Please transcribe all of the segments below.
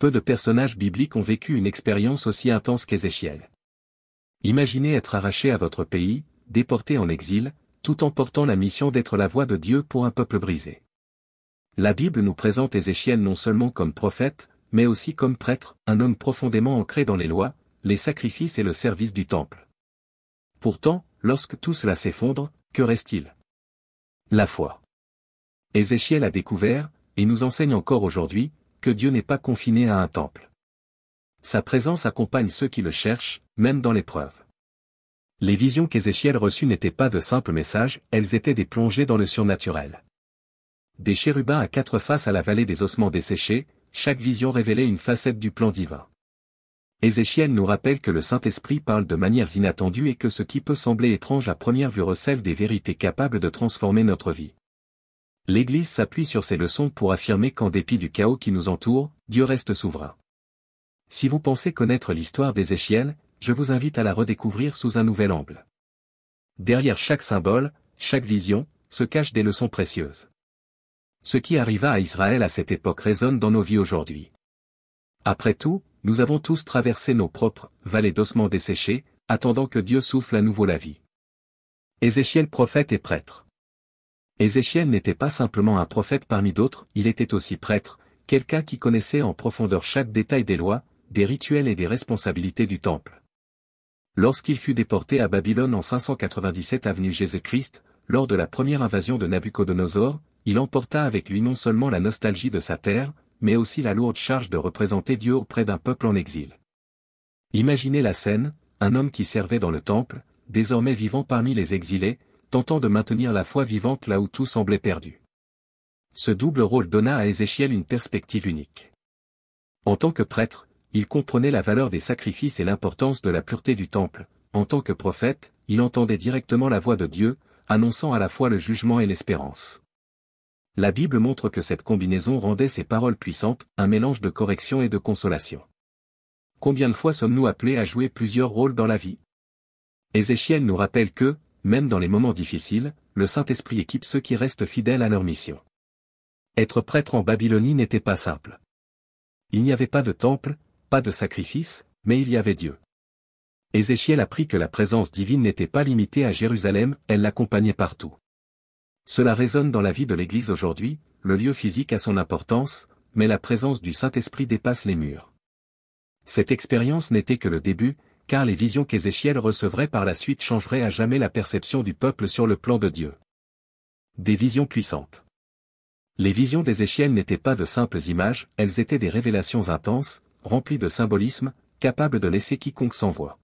Peu de personnages bibliques ont vécu une expérience aussi intense qu'Ézéchiel. Imaginez être arraché à votre pays, déporté en exil, tout en portant la mission d'être la voix de Dieu pour un peuple brisé. La Bible nous présente Ézéchiel non seulement comme prophète, mais aussi comme prêtre, un homme profondément ancré dans les lois, les sacrifices et le service du temple. Pourtant, lorsque tout cela s'effondre, que reste-t-il? La foi. Ézéchiel a découvert, et nous enseigne encore aujourd'hui, que Dieu n'est pas confiné à un temple. Sa présence accompagne ceux qui le cherchent, même dans l'épreuve. Les visions qu'Ézéchiel reçut n'étaient pas de simples messages, elles étaient des plongées dans le surnaturel. Des chérubins à 4 faces à la vallée des ossements desséchés, chaque vision révélait une facette du plan divin. Ézéchiel nous rappelle que le Saint-Esprit parle de manières inattendues et que ce qui peut sembler étrange à première vue recèle des vérités capables de transformer notre vie. L'Église s'appuie sur ces leçons pour affirmer qu'en dépit du chaos qui nous entoure, Dieu reste souverain. Si vous pensez connaître l'histoire d'Ézéchiel, je vous invite à la redécouvrir sous un nouvel angle. Derrière chaque symbole, chaque vision, se cachent des leçons précieuses. Ce qui arriva à Israël à cette époque résonne dans nos vies aujourd'hui. Après tout, nous avons tous traversé nos propres vallées d'ossements desséchés, attendant que Dieu souffle à nouveau la vie. Ézéchiel prophète et prêtre. Ézéchiel n'était pas simplement un prophète parmi d'autres, il était aussi prêtre, quelqu'un qui connaissait en profondeur chaque détail des lois, des rituels et des responsabilités du temple. Lorsqu'il fut déporté à Babylone en 597 avenue Jésus-Christ, lors de la première invasion de Nabuchodonosor, il emporta avec lui non seulement la nostalgie de sa terre, mais aussi la lourde charge de représenter Dieu auprès d'un peuple en exil. Imaginez la scène, un homme qui servait dans le temple, désormais vivant parmi les exilés, tentant de maintenir la foi vivante là où tout semblait perdu. Ce double rôle donna à Ézéchiel une perspective unique. En tant que prêtre, il comprenait la valeur des sacrifices et l'importance de la pureté du temple. En tant que prophète, il entendait directement la voix de Dieu, annonçant à la fois le jugement et l'espérance. La Bible montre que cette combinaison rendait ses paroles puissantes, un mélange de correction et de consolation. Combien de fois sommes-nous appelés à jouer plusieurs rôles dans la vie? Ézéchiel nous rappelle que, même dans les moments difficiles, le Saint-Esprit équipe ceux qui restent fidèles à leur mission. Être prêtre en Babylonie n'était pas simple. Il n'y avait pas de temple, pas de sacrifice, mais il y avait Dieu. Ézéchiel apprit que la présence divine n'était pas limitée à Jérusalem, elle l'accompagnait partout. Cela résonne dans la vie de l'Église aujourd'hui, le lieu physique a son importance, mais la présence du Saint-Esprit dépasse les murs. Cette expérience n'était que le début, car les visions qu'Ézéchiel recevrait par la suite changeraient à jamais la perception du peuple sur le plan de Dieu. Des visions puissantes. Les visions d'Ézéchiel n'étaient pas de simples images, elles étaient des révélations intenses, remplies de symbolisme, capables de laisser quiconque sans voix.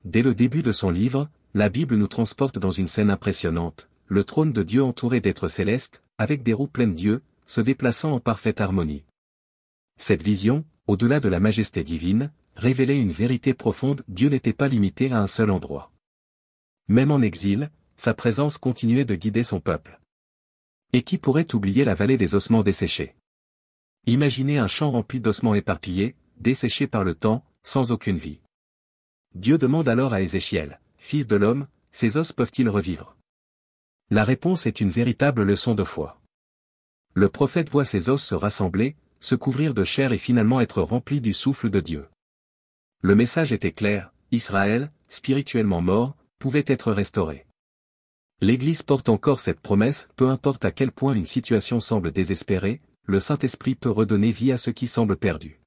Dès le début de son livre, la Bible nous transporte dans une scène impressionnante, le trône de Dieu entouré d'êtres célestes, avec des roues pleines d'yeux, se déplaçant en parfaite harmonie. Cette vision, au-delà de la majesté divine, révélait une vérité profonde, Dieu n'était pas limité à un seul endroit. Même en exil, sa présence continuait de guider son peuple. Et qui pourrait oublier la vallée des ossements desséchés? Imaginez un champ rempli d'ossements éparpillés, desséchés par le temps, sans aucune vie. Dieu demande alors à Ézéchiel, « Fils de l'homme, ces os peuvent-ils revivre ?» La réponse est une véritable leçon de foi. Le prophète voit ces os se rassembler, se couvrir de chair et finalement être remplis du souffle de Dieu. Le message était clair, Israël, spirituellement mort, pouvait être restauré. L'Église porte encore cette promesse, peu importe à quel point une situation semble désespérée, le Saint-Esprit peut redonner vie à ce qui semble perdu.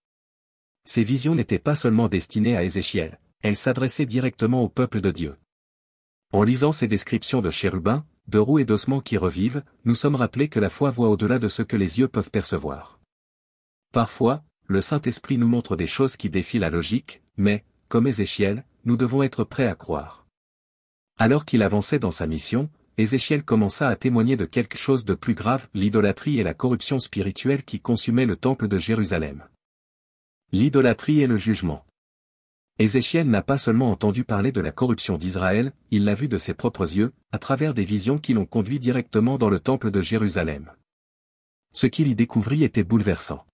Ces visions n'étaient pas seulement destinées à Ézéchiel, elles s'adressaient directement au peuple de Dieu. En lisant ces descriptions de chérubins, de roues et d'ossements qui revivent, nous sommes rappelés que la foi voit au-delà de ce que les yeux peuvent percevoir. Parfois, le Saint-Esprit nous montre des choses qui défient la logique, mais, comme Ézéchiel, nous devons être prêts à croire. Alors qu'il avançait dans sa mission, Ézéchiel commença à témoigner de quelque chose de plus grave, l'idolâtrie et la corruption spirituelle qui consumaient le temple de Jérusalem. L'idolâtrie et le jugement. Ézéchiel n'a pas seulement entendu parler de la corruption d'Israël, il l'a vu de ses propres yeux, à travers des visions qui l'ont conduit directement dans le temple de Jérusalem. Ce qu'il y découvrit était bouleversant.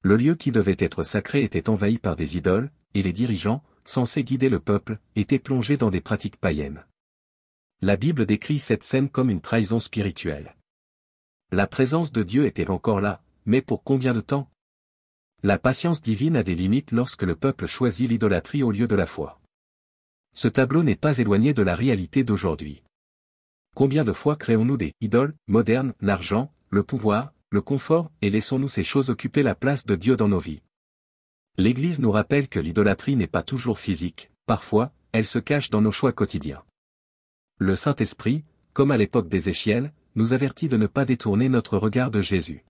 Le lieu qui devait être sacré était envahi par des idoles, et les dirigeants, censés guider le peuple, étaient plongés dans des pratiques païennes. La Bible décrit cette scène comme une trahison spirituelle. La présence de Dieu était encore là, mais pour combien de temps? La patience divine a des limites lorsque le peuple choisit l'idolâtrie au lieu de la foi. Ce tableau n'est pas éloigné de la réalité d'aujourd'hui. Combien de fois créons-nous des idoles modernes, l'argent, le pouvoir, le confort, et laissons-nous ces choses occuper la place de Dieu dans nos vies? L'Église nous rappelle que l'idolâtrie n'est pas toujours physique, parfois, elle se cache dans nos choix quotidiens. Le Saint-Esprit, comme à l'époque d'Ézéchiel, nous avertit de ne pas détourner notre regard de Jésus.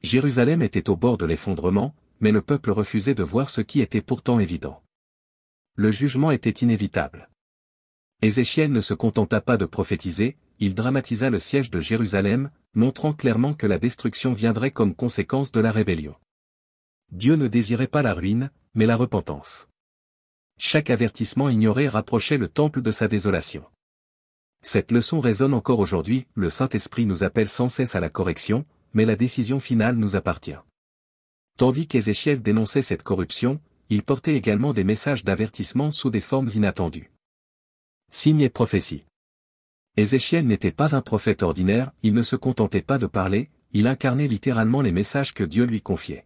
Jérusalem était au bord de l'effondrement, mais le peuple refusait de voir ce qui était pourtant évident. Le jugement était inévitable. Ézéchiel ne se contenta pas de prophétiser, il dramatisa le siège de Jérusalem, montrant clairement que la destruction viendrait comme conséquence de la rébellion. Dieu ne désirait pas la ruine, mais la repentance. Chaque avertissement ignoré rapprochait le temple de sa désolation. Cette leçon résonne encore aujourd'hui, le Saint-Esprit nous appelle sans cesse à la correction, mais la décision finale nous appartient. Tandis qu'Ézéchiel dénonçait cette corruption, il portait également des messages d'avertissement sous des formes inattendues. Signe et prophétie. Ézéchiel n'était pas un prophète ordinaire, il ne se contentait pas de parler, il incarnait littéralement les messages que Dieu lui confiait.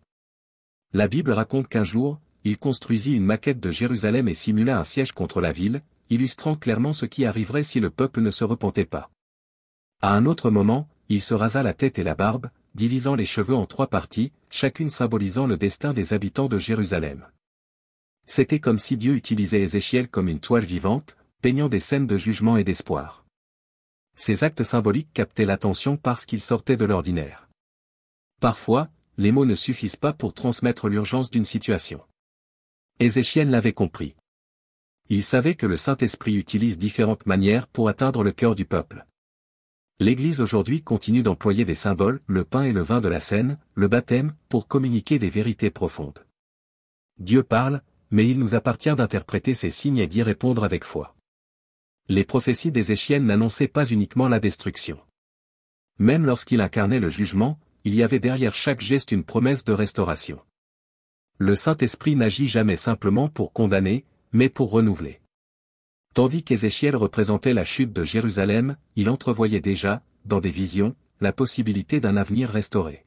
La Bible raconte qu'un jour, il construisit une maquette de Jérusalem et simula un siège contre la ville, illustrant clairement ce qui arriverait si le peuple ne se repentait pas. À un autre moment, il se rasa la tête et la barbe, divisant les cheveux en 3 parties, chacune symbolisant le destin des habitants de Jérusalem. C'était comme si Dieu utilisait Ézéchiel comme une toile vivante, peignant des scènes de jugement et d'espoir. Ces actes symboliques captaient l'attention parce qu'ils sortaient de l'ordinaire. Parfois, les mots ne suffisent pas pour transmettre l'urgence d'une situation. Ézéchiel l'avait compris. Il savait que le Saint-Esprit utilise différentes manières pour atteindre le cœur du peuple. L'Église aujourd'hui continue d'employer des symboles, le pain et le vin de la scène, le baptême, pour communiquer des vérités profondes. Dieu parle, mais il nous appartient d'interpréter ces signes et d'y répondre avec foi. Les prophéties d'Ézéchiel n'annonçaient pas uniquement la destruction. Même lorsqu'il incarnait le jugement, il y avait derrière chaque geste une promesse de restauration. Le Saint-Esprit n'agit jamais simplement pour condamner, mais pour renouveler. Tandis qu'Ézéchiel représentait la chute de Jérusalem, il entrevoyait déjà, dans des visions, la possibilité d'un avenir restauré.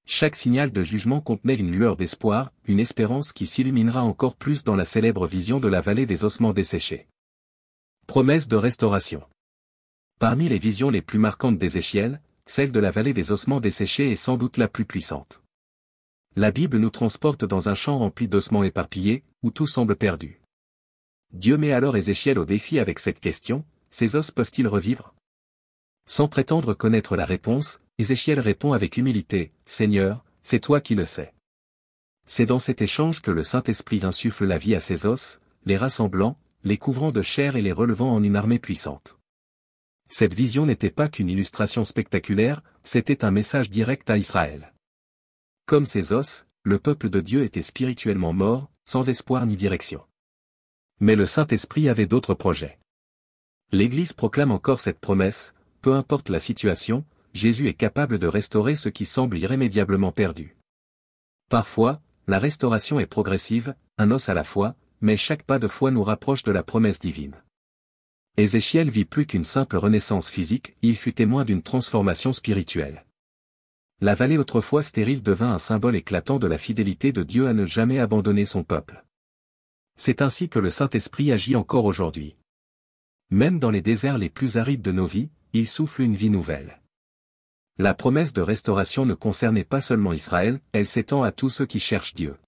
Chaque signal de jugement contenait une lueur d'espoir, une espérance qui s'illuminera encore plus dans la célèbre vision de la vallée des ossements desséchés. Promesse de restauration. Parmi les visions les plus marquantes d'Ézéchiel, celle de la vallée des ossements desséchés est sans doute la plus puissante. La Bible nous transporte dans un champ rempli d'ossements éparpillés, où tout semble perdu. Dieu met alors Ézéchiel au défi avec cette question, ces os peuvent-ils revivre? Sans prétendre connaître la réponse, Ézéchiel répond avec humilité, Seigneur, c'est toi qui le sais. C'est dans cet échange que le Saint-Esprit insuffle la vie à ces os, les rassemblant, les couvrant de chair et les relevant en une armée puissante. Cette vision n'était pas qu'une illustration spectaculaire, c'était un message direct à Israël. Comme ces os, le peuple de Dieu était spirituellement mort, sans espoir ni direction. Mais le Saint-Esprit avait d'autres projets. L'Église proclame encore cette promesse, peu importe la situation, Jésus est capable de restaurer ce qui semble irrémédiablement perdu. Parfois, la restauration est progressive, un os à la fois, mais chaque pas de foi nous rapproche de la promesse divine. Ézéchiel vit plus qu'une simple renaissance physique, il fut témoin d'une transformation spirituelle. La vallée autrefois stérile devint un symbole éclatant de la fidélité de Dieu à ne jamais abandonner son peuple. C'est ainsi que le Saint-Esprit agit encore aujourd'hui. Même dans les déserts les plus arides de nos vies, il souffle une vie nouvelle. La promesse de restauration ne concernait pas seulement Israël, elle s'étend à tous ceux qui cherchent Dieu.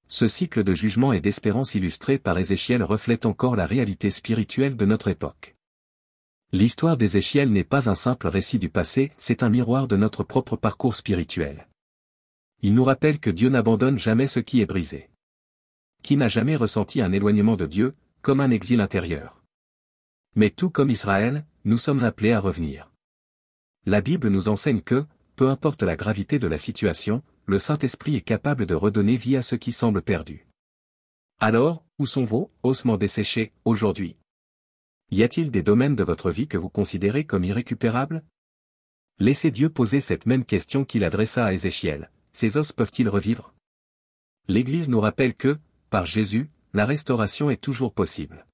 Ce cycle de jugement et d'espérance illustré par Ézéchiel reflète encore la réalité spirituelle de notre époque. L'histoire d'Ézéchiel n'est pas un simple récit du passé, c'est un miroir de notre propre parcours spirituel. Il nous rappelle que Dieu n'abandonne jamais ce qui est brisé. Qui n'a jamais ressenti un éloignement de Dieu, comme un exil intérieur? Mais tout comme Israël, nous sommes appelés à revenir. La Bible nous enseigne que, peu importe la gravité de la situation, le Saint-Esprit est capable de redonner vie à ce qui semble perdu. Alors, où sont vos ossements desséchés, aujourd'hui? Y a-t-il des domaines de votre vie que vous considérez comme irrécupérables? Laissez Dieu poser cette même question qu'il adressa à Ézéchiel. Ces os peuvent-ils revivre? L'Église nous rappelle que, par Jésus, la restauration est toujours possible.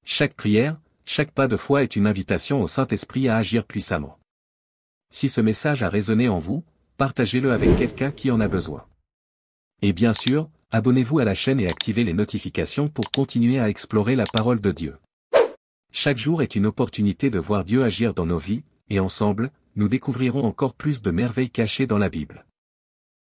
Chaque prière, chaque pas de foi est une invitation au Saint-Esprit à agir puissamment. Si ce message a résonné en vous, partagez-le avec quelqu'un qui en a besoin. Et bien sûr, abonnez-vous à la chaîne et activez les notifications pour continuer à explorer la parole de Dieu. Chaque jour est une opportunité de voir Dieu agir dans nos vies, et ensemble, nous découvrirons encore plus de merveilles cachées dans la Bible.